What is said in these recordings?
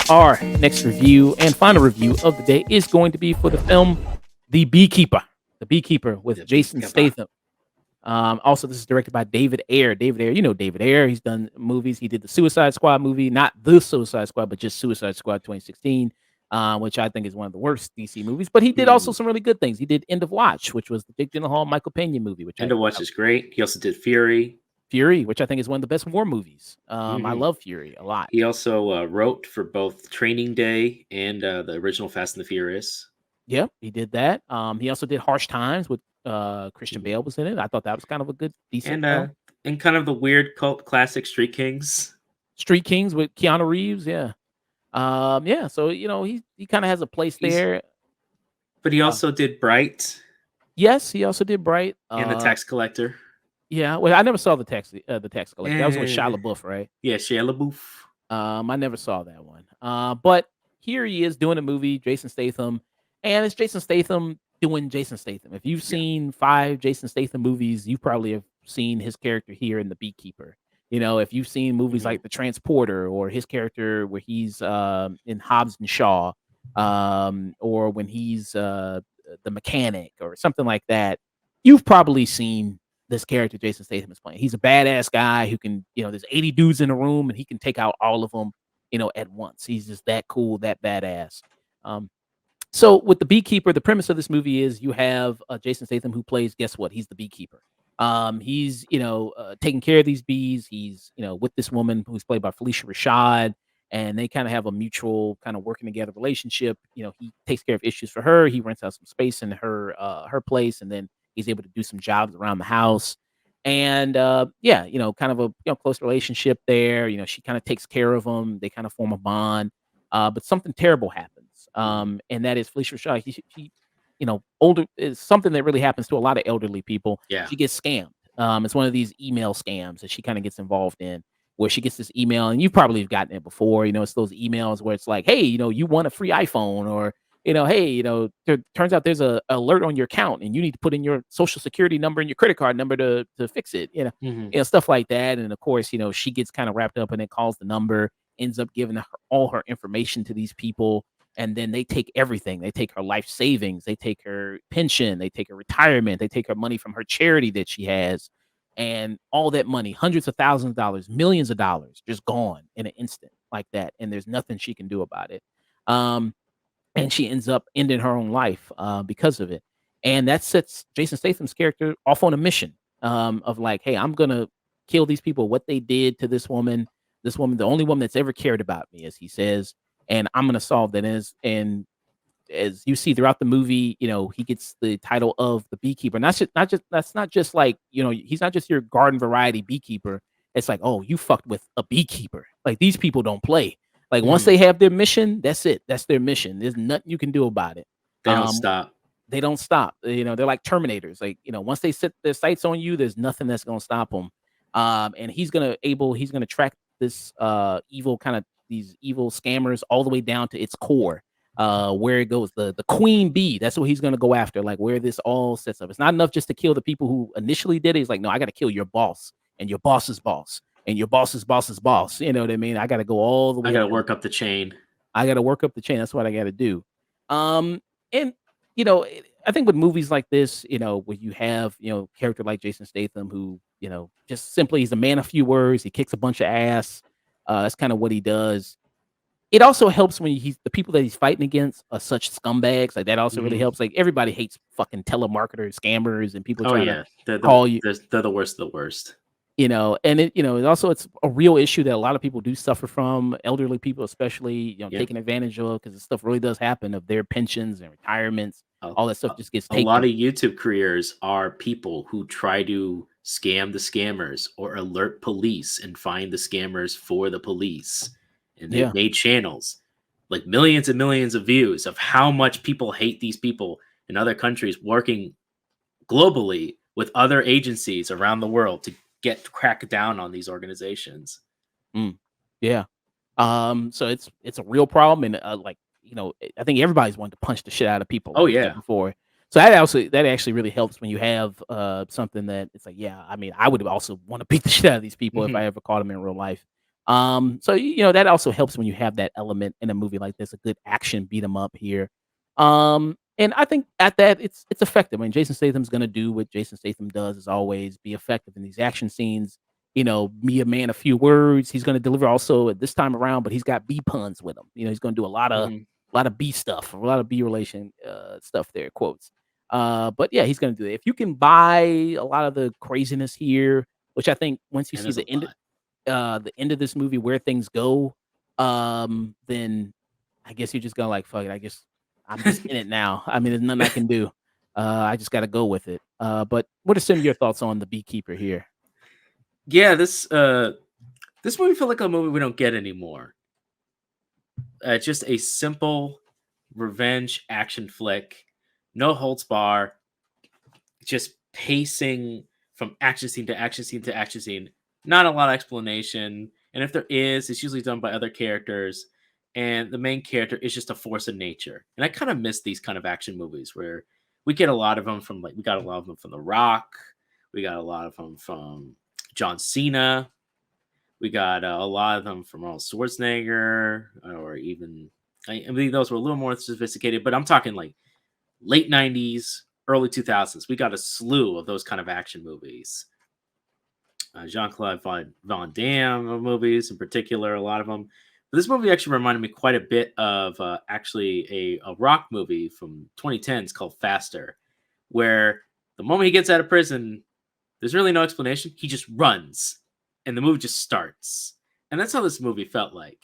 Our next review and final review of the day is going to be for the film The Beekeeper. The Beekeeper with The Jason Beekeeper. Statham. Also, this is directed by David Ayer. David Ayer, you know David Ayer. He's done movies. He did the Suicide Squad movie, not the Suicide Squad, but just Suicide Squad 2016, which I think is one of the worst DC movies. But he did also some really good things. He did End of Watch, which was the Jake Gyllenhaal, Michael Pena movie, which End of Watch is great. He also did Fury. Fury, which I think is one of the best war movies. I Mhm. love Fury a lot. He also wrote for both Training Day and the original Fast and the Furious. Yep, he did that. He also did Harsh Times with Christian Mhm. Bale was in it. I thought that was kind of a good, decent And film. and kind of the weird cult classic Street Kings. Street Kings with Keanu Reeves, yeah. Yeah, so he kind of has a place He's there. But he also did Bright Yes, he also did Bright. and the Tax Collector. Yeah, well, I never saw the tax collector. That was with Shia Eh, LaBeouf, right? Yeah, Shia LaBeouf. I never saw that one. But here he is doing a movie, Jason Statham, and it's Jason Statham doing Jason Statham. If you've Yeah. seen 5 Jason Statham movies, you probably have seen his character here in The Beekeeper. If you've seen movies Mhm. like The Transporter or his character where he's in Hobbs and Shaw, or when he's the mechanic or something like that, you've probably seen this character Jason Statham is playing. He's a badass guy who can, there's 80 dudes in a room and he can take out all of them, at once. He's just that cool, that badass. Um, so with the Beekeeper, the premise of this movie is you have Jason Statham who plays, guess what? He's the beekeeper. He's, taking care of these bees. He's, with this woman who's played by Felicia Rashad, and they kind of have a mutual kind of working together relationship. He takes care of issues for her. He rents out some space in her place, and then he's able to do some jobs around the house. And yeah, kind of a close relationship there. She kind of takes care of him. They kind of form a bond. But something terrible happens, and that is Felicia Rashad. She older is something that really happens to a lot of elderly people. Yeah. She gets scammed. It's one of these email scams that she kind of gets involved in, where she gets this email, and you probably have gotten it before. It's those emails where it's like, hey, you want a free iPhone, or hey, turns out there's a alert on your account, and you need to put in your social security number and your credit card number to fix it. Mhm. Stuff like that. And of course, she gets kind of wrapped up and it calls the number, ends up giving her all her information to these people, and then they take everything. They take her life savings, they take her pension, they take her retirement, they take her money from her charity that she has, and all that money, hundreds of thousands of dollars, millions of dollars, just gone in an instant like that, and there's nothing she can do about it. Um, and she ends up ending her own life because of it. And that sets Jason Statham's character off on a mission of like, hey, I'm gonna kill these people. What they did to this woman, the only woman that's ever cared about me, as he says, and I'm gonna solve that. And as you see throughout the movie, he gets the title of the beekeeper. And that's not just like, he's not just your garden variety beekeeper. It's like, oh, you fucked with a beekeeper. Like these people don't play. Like once Mhm. they have their mission, that's it. That's their mission. There's nothing you can do about it. They don't stop. They don't stop. They're like Terminators. Like, once they set their sights on you, there's nothing that's gonna stop them. And he's gonna track this evil kind of these evil scammers all the way down to its core. Where it goes, the queen bee. That's what he's gonna go after. Like where this all sets up. It's not enough just to kill the people who initially did it. He's like, no, I gotta kill your boss and your boss's boss and your boss's boss's boss. You know what I mean? I gotta go all the way I got to down. work up the chain. I got to work up the chain. That's what I got to do. And I think with movies like this, where you have character like Jason Statham, who just simply he's a man of few words. He kicks a bunch of ass. That's kind of what he does. It also helps when he's the people that he's fighting against are such scumbags. Like that also really Mhm. helps. Like everybody hates fucking telemarketers, scammers, and people Oh trying to yeah, they're call you. the worst of the worst. And it also it's a real issue that a lot of people do suffer from, elderly people especially, Yeah. taken advantage of because this stuff really does happen of their pensions and retirements. A, All that stuff a, just gets a lot taken. of YouTube careers are people who try to scam the scammers or alert police and find the scammers for the police. And they've Yeah. made channels like millions and millions of views of how much people hate these people in other countries working globally with other agencies around the world to get crack down on these organizations. Mm. Yeah. So it's a real problem, and like I think everybody's wanted to punch the shit out of people Oh like that yeah. before. So that actually really helps when you have something that it's like, yeah, I mean, I would also want to beat the shit out of these people if I Mhm. ever caught them in real life. So that also helps when you have that element in a movie like this, a good action beat 'em up here. And I think at that it's effective. I mean, Jason Statham's gonna do what Jason Statham does is always be effective in these action scenes. Be a man, a few words. He's gonna deliver also at this time around, but he's got B puns with him. He's gonna do Mhm. a lot of B stuff, a lot of B relation stuff there, quotes. But yeah, he's gonna do it. If you can buy a lot of the craziness here, which I think once you And see there's a lot. the end of this movie where things go, then I guess you're just gonna like fuck it. I guess I'm just in it now. I mean, there's nothing I can do. I just gotta go with it. But what are some of your thoughts on the beekeeper here? Yeah, this movie felt like a movie we don't get anymore. Just a simple revenge action flick, no holds bar, just pacing from action scene to action scene to action scene. Not a lot of explanation, and if there is, it's usually done by other characters. And the main character is just a force of nature. And I kind of miss these kind of action movies where we get a lot of them from we got a lot of them from The Rock, we got a lot of them from John Cena, we got a lot of them from Arnold Schwarzenegger, or even I mean those were a little more sophisticated, but I'm talking like late '90s, early 2000s. We got a slew of those kind of action movies. Jean Claude Van Damme movies, in particular, a lot of them. But this movie actually reminded me quite a bit of actually a rock movie from 2010s called Faster, where the moment he gets out of prison, there's really no explanation. He just runs, and the movie just starts. And that's how this movie felt like.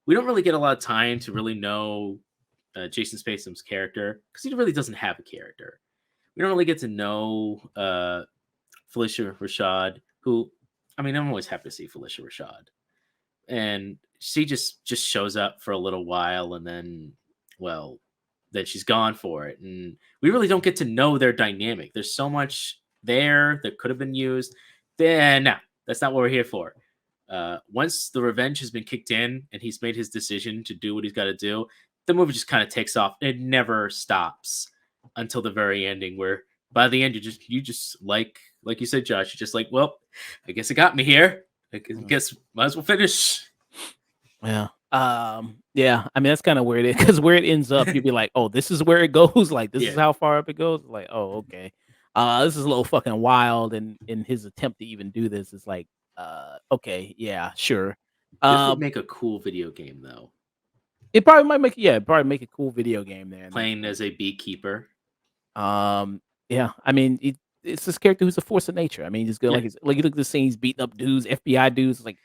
We don't really get a lot of time to really know Jason Statham's character because he really doesn't have a character. We don't really get to know Felicia Rashad, who, I mean, I'm always happy to see Felicia Rashad, and she just shows up for a little while, and then, well, then she's gone for it, and we really don't get to know their dynamic. There's so much there that could have been used. Then, no, that's not what we're here for. Once the revenge has been kicked in and he's made his decision to do what he's got to do, the movie just kind of takes off. It never stops until the very ending, where by the end you just like you said, Josh, you're just like, well, I guess it got me here. I Mm. guess might as well finish. Yeah. Yeah, I mean, that's kinda where it is because where it ends up, you'll be like, "Oh, this is where it goes? Like, this is Yeah, how far up it goes?" Like, "Oh, okay." This is a little fucking wild, and in his attempt to even do this is like, okay, yeah, sure. this would Um, make a cool video game though. it probably might make yeah, probably make a cool video game there in that Playing sense. as a beekeeper. Yeah, I mean, it's this character who's a force of nature. I mean, he's good. Yeah, Like you look at the scene, he's beating up dudes, FBI dudes, like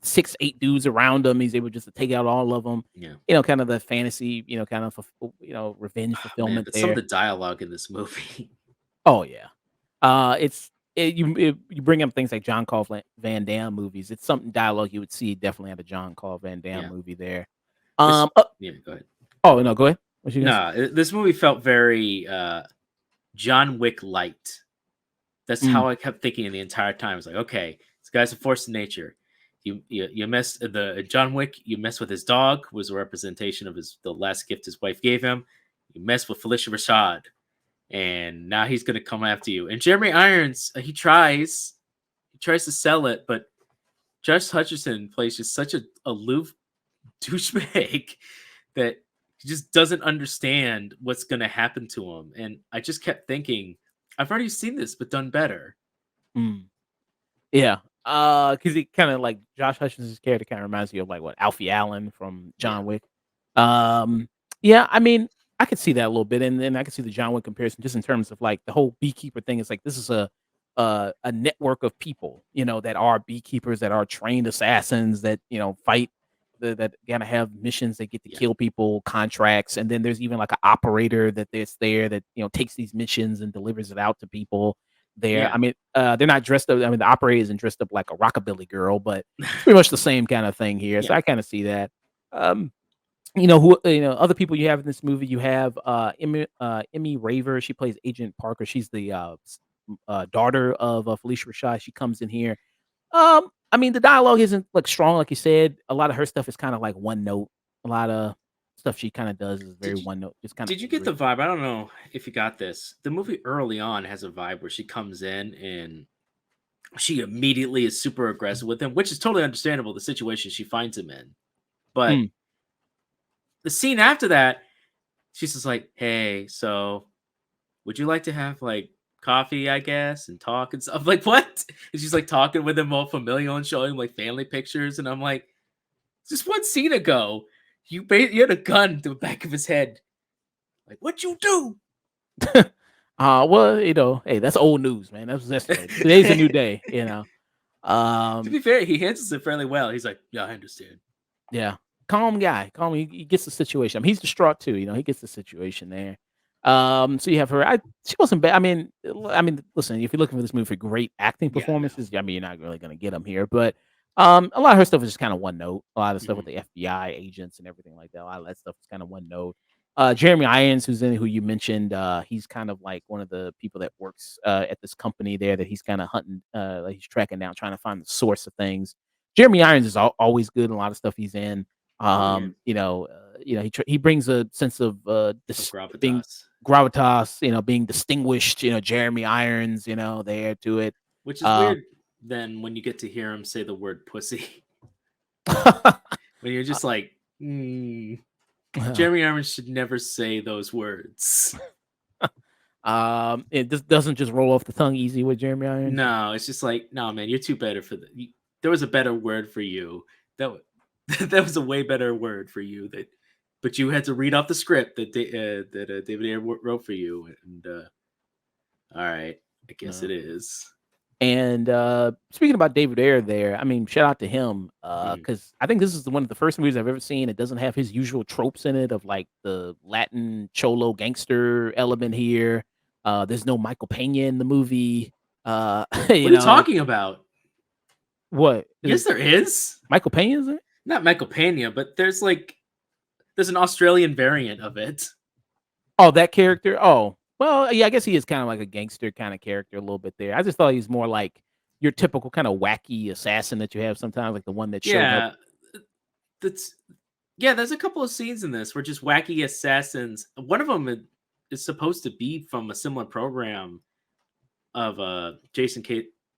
6, 8 dudes around him. He's able just to take out all of them. yeah. Kind of the fantasy, kind of revenge Oh, man, fulfillment but some of there. the dialogue in this movie. Oh yeah, you bring up things like John Claude Van Damme movies. It's something dialogue you would see definitely at a John Claude Van Damme Yeah, movie there. this. Um, Yeah, go ahead. oh no, go ahead. What you gonna say? Nah, this movie felt very John Wick light. That's Mm, how I kept thinking the entire time. It's like, okay, this guy's a force of nature. You mess the John Wick. You mess with his dog, who was a representation of the last gift his wife gave him. You mess with Felicia Rashad, and now he's gonna come after you. And Jeremy Irons, he tries to sell it, but Josh Hutcherson plays just such a aloof douchebag that he just doesn't understand what's going to happen to him. And I just kept thinking, I've already seen this, but done better. mm. Yeah, because he kinda like Josh Hutchinson's character kinda reminds me of, like, what, Alfie Allen from Yeah, John Wick. Um, yeah, I mean, I could see that a little bit, and then I could see the John Wick comparison just in terms of, like, the whole beekeeper thing. It's like this is a network of people, that are beekeepers, that are trained assassins, that, fight, that gotta have missions, that get to yeah, kill people, contracts, and then there's even, like, an operator that's there that, takes these missions and delivers it out to people there. I yeah, mean, they're not dressed up. I mean, the operator isn't dressed up like a rockabilly girl, but it's pretty much the same kind of thing here. So yeah, I kind of see that. Um, other people you have in this movie, you have Emmy Raver. She plays Agent Parker. She's the daughter of Felicia Rashad. She comes in here. I mean, the dialogue isn't like strong, like you said. A lot of her stuff is kind of like one note. A lot of stuff she kind of does is very Did you one note, just kind of did you get the angry. vibe? I don't know if you got this. The movie early on has a vibe where she comes in and she immediately is super aggressive with him, which is totally understandable, the situation she finds him in. But Mm. the scene after that, she's just like, "Hey, so would you like to have like coffee, I guess, and talk and stuff?" Like, what? And she's like talking with him all familial and showing him like family pictures, and I'm like, just one scene ago, you had a gun to the back of his head. Like, what'd you do? Well, hey, that's old news, man. That was yesterday. Today's a new day, To Um, be fair, he handles it fairly well. He's like, "Yeah, I understand." yeah, calm guy, calm. He gets the situation. I mean, he's distraught too. He gets the situation there. So you have her. She wasn't bad. I mean, listen, if you're looking for this movie for great acting Yeah, no. performances, I mean, you're not really gonna get them here. But a lot of her stuff is just kind of one note. A lot of stuff with Mhm. the FBI agents and everything like that. A lot of that stuff is kind of one note. Jeremy Irons, who's in it, who you mentioned, he's kind of like one of the people that works at this company there that he's kind of hunting, like he's tracking down, trying to find the source of things. Jeremy Irons is always good in a lot of stuff he's in. Oh yeah, He brings a sense of of being gravitas, gravitas, being distinguished. Jeremy Irons, there to it. which is Uh, weird. Then when you get to hear him say the word "pussy," when you're uh, just like, Jeremy Irons should never say those words. it just doesn't just roll off the tongue easy with Jeremy Irons. No, it's just like, no, man, you're too better for the. There was a better word for you. That was a way better word for you. But you had to read off the script that David Ayer wrote for you. And all right, I guess Uh, it is. And speaking about David Ayer there, I mean, shout out to him Mhm. because I think this is one of the first movies I've ever seen. It doesn't have his usual tropes in it of like the Latin cholo gangster element here. There's no Michael Pena in the movie. What are you talking about? What Yes, there is. Michael Pena is it? Not Michael Pena, but there's an Australian variant of it. Oh, that character. Oh, well, yeah, I guess he is kind of like a gangster kind of character a little bit there. I just thought he's more like your typical kind of wacky assassin that you have sometimes, like the one that showed up. Yeah, that's yeah. There's a couple of scenes in this where just wacky assassins. One of them is supposed to be from a similar program of Jason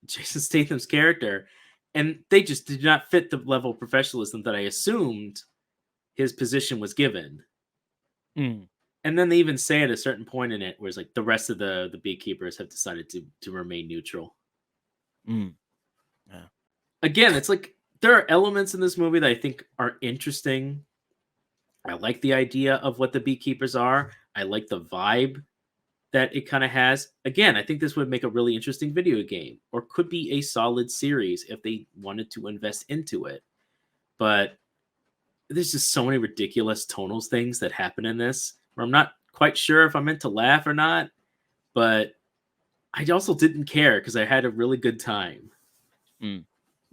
Statham's character, and they just did not fit the level of professionalism that I assumed his position was given. Mm, And then they even say at a certain point in it where it's like the rest of the beekeepers have decided to remain neutral. mm, yeah. Again, it's like there are elements in this movie that I think are interesting. I like the idea of what the beekeepers are. I like the vibe that it kind of has. Again, I think this would make a really interesting video game or could be a solid series if they wanted to invest into it. But there's just so many ridiculous tonal things that happen in this where I'm not quite sure if I'm meant to laugh or not, but I also didn't care because I had a really good time. Mm.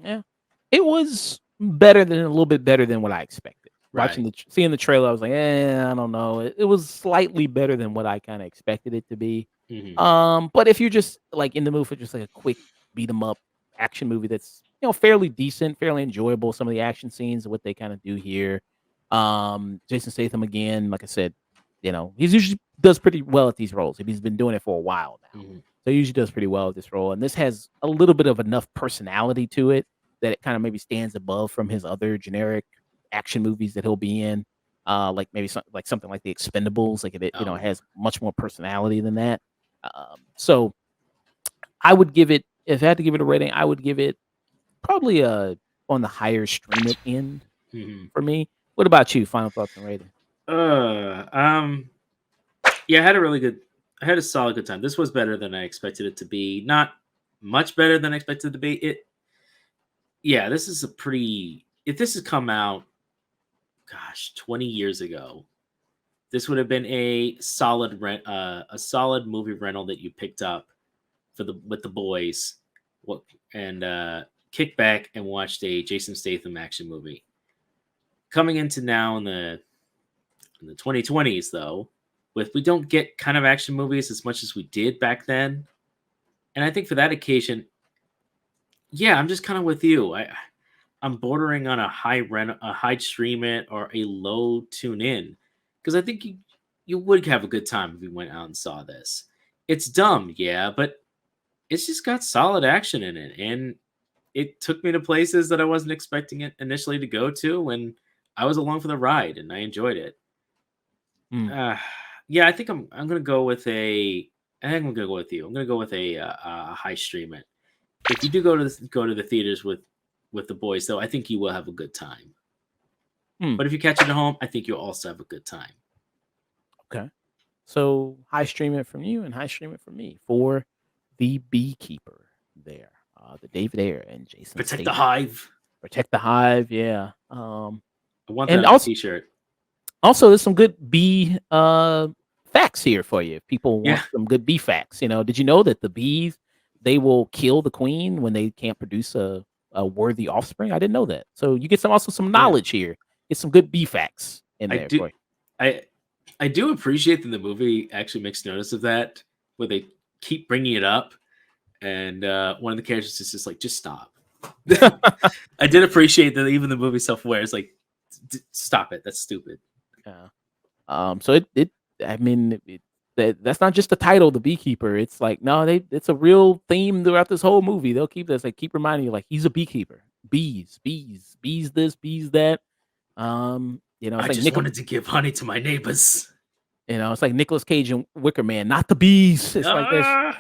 Yeah. It was better than a little bit better than what I expected. Watching Right. seeing the trailer, I was like, I don't know. It was slightly better than what I kind of expected it to be. Hmm. But if you're just like in the mood for just like a quick beat 'em up action movie that's fairly decent, fairly enjoyable, some of the action scenes and what they kind of do here. Jason Statham again, like I said, he's usually does pretty well at these roles. He's been doing it for a while now. Hmm. So he usually does pretty well at this role. And this has a little bit of enough personality to it that it kind of maybe stands above from his other generic action movies that he'll be in. Like maybe something like The Expendables, like it Oh, has much more personality than that. So I would give it, if I had to give it a rating, I would give it probably on the higher stream it end hmm. for me. What about you? Final thoughts and rating? uh, um, yeah, I had a really good, I had a solid good time. This was better than I expected it to be. Not much better than I expected it to be. Yeah, this is a pretty. If this had come out, gosh, 20 years ago, this would have been a solid a solid movie rental that you picked up for the with the boys, what and kick back and watched a Jason Statham action movie. Coming into now in the 2020s though, with we don't get kind of action movies as much as we did back then, and I think for that occasion, yeah, I'm just kind of with you. I'm bordering on a high stream it, or a low tune in, because I think you would have a good time if you went out and saw this. It's dumb, yeah, but it's just got solid action in it, and it took me to places that I wasn't expecting it initially to go to, and I was along for the ride, and I enjoyed it. Mm. Uh, yeah, I think I'm gonna go with a. I think I'm gonna go with you. I'm gonna go with a high stream it. If you do go to the theaters with the boys, though, I think you will have a good time. Mm. But if you catch it at home, I think you'll also have a good time. Okay. So high stream it from you and high stream it from me for the Beekeeper there. The David Ayer and Jason Protect the Statham. hive. Protect the Hive, yeah. I want that And on a T-shirt. also there's some good bee facts here for you. If people Yeah, want some good bee facts, did you know that the bees, they will kill the queen when they can't produce a worthy offspring? I didn't know that. So you get some yeah. knowledge here. Get some good bee facts in I there do. for you. I I do appreciate that the movie actually makes notice of that, where they keep bringing it up, and one of the characters is just like, just stop. I did appreciate that even the movie self-aware is like, stop it. That's stupid. Yeah. So it I mean, that's not just the title, the beekeeper. It's like, no, it's a real theme throughout this whole movie. They'll keep this, like, keep reminding you, like, he's a beekeeper. Bees this, bees that. It's I like just wanted to give honey to my neighbors. It's like Nicolas Cage and Wicker Man, not the bees. It's like this. Ah!